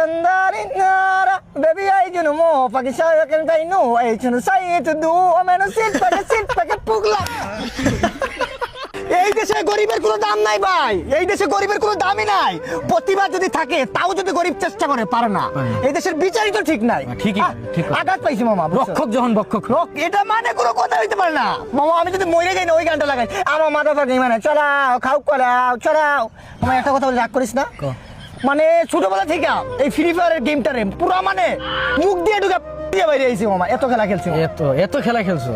tandarinara, baby I you know more, Pakistan can I know, I should say it to do, a man sit like a pugla. এই দেশে গরিবের কোনো দাম নাই ভাই, এই দেশে গরিবের কোনো দামই নাই। প্রতিবাদ যদি থাকে তাও যদি গরিব চেষ্টা করে পারে না। এই দেশের বিচারই তো ঠিক নাই। ঠিকই ঠিক আঘাত পাইছি মামা, রক্ষক যখন বক্ষক এটা মানে কোনো কথা হইতে পারে না মামা। আমি যদি মরে যাই না ওই গানটা লাগাই আমার মাথা ফাঁকি মানে চলাও খাও করাও চড়াও। আমার একটা কথা বলে রাগ করিস না, মানে ছোটবেলা থেকে এই ফ্রি ফায়ারের গেমটারে পুরা মানে মুখ দিয়ে ঢুকে বাইরে আইছি মামা। এত খেলা খেলছি, এত খেলা খেলছো।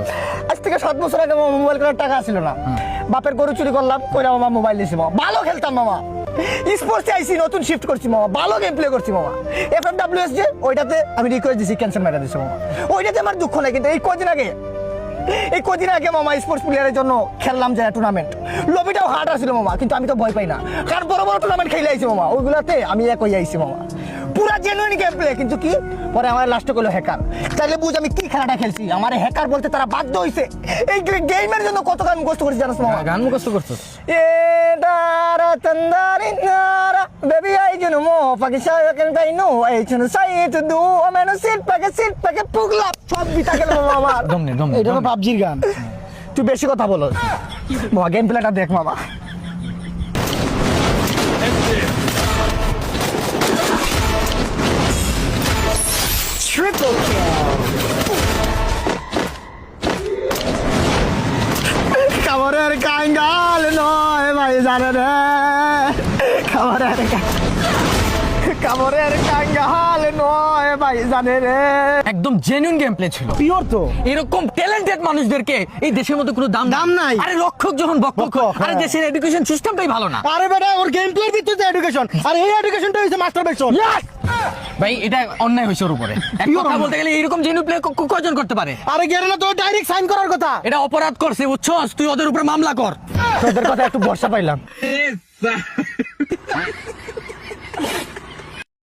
আজ থেকে 7 বছর আগে মামা মোবাইল কেনার টাকা ছিল না, বাপের গরু চুরি করলাম কইরা মামা মোবাইল দিছি মামা। ভালো খেলতাম মামা, স্পোর্টসে আইছি নতুন শিফট করছি মামা, ভালো গেম প্লে করছি মামা। FMWS যে ওইটাতে আমি রিকোয়েস্ট দিছি, ক্যান্সেল মেরা দিছি মামা। ওইটাতে আমার দুঃখ নাই, কিন্তু এই কদিন আগে মামা স্পোর্টস প্লেয়ারের জন্য খেললাম যে টুর্নামেন্ট, লবিটাও হার্ড আসছিল মামা, কিন্তু আমি তো ভয় পাই না কারণ বড় বড় টুর্নামেন্ট খেলে আইছি মামা। ওইগুলাতে আমি এক হয়ে আইছি মামা, পুরা জেনুইন গেম প্লে। কিন্তু কি পরে আমার লাস্টে করলো হ্যাকার। তাইলে বুঝ আমি কি খেলাটা খেলছি, আমার হ্যাকার বলতে তারা বাধ্য হইছে। এই গেমের জন্য কত গান মুখস্থ করেছি জানাস মামা? গান মুখস্থ করছো? এ দারা tandarinara, baby I you know more, Pakistan can I know, I should say it to do, a man sit like a pugla. সব বিটা গেল মামা। এটা তো পাবজির গান, তুই বেশি কথা বলো মামা। গেম প্লেটা দেখ মামা। Triple kill. খাবারের কাঙ্গাল নয় ভাই জানে রে, খাবারের কাঙ্গাল নয় ভাই জানে রে। একদম জেনুইন গেম প্লে ছিল, পিওর তো। এরকম ট্যালেন্টেড মানুষদেরকে এই দেশের মধ্যে কোনো দাম নাই। আরে রক্ষক যখন বক্ষক, আরে দেশের এডুকেশন সিস্টেমটাই ভালো না। আরে বেটা ওর গেম প্লের ভিত্তিতে এডুকেশন, আর এই এডুকেশনটা হইছে মাস্টারবেশন। ভাই এটা অন্যায় হয়েছে ওর উপরে। এক কথা বলতে গেলে এরকম জেনুইন প্লে কয়জন করতে পারে? আরে গেরে না তো ডাইরেক্ট সাইন করার কথা। এটা অপরাধ করছে বুঝছস, তুই ওদের উপরে মামলা কর। তোদের কথা একটু ভরসা পাইলাম।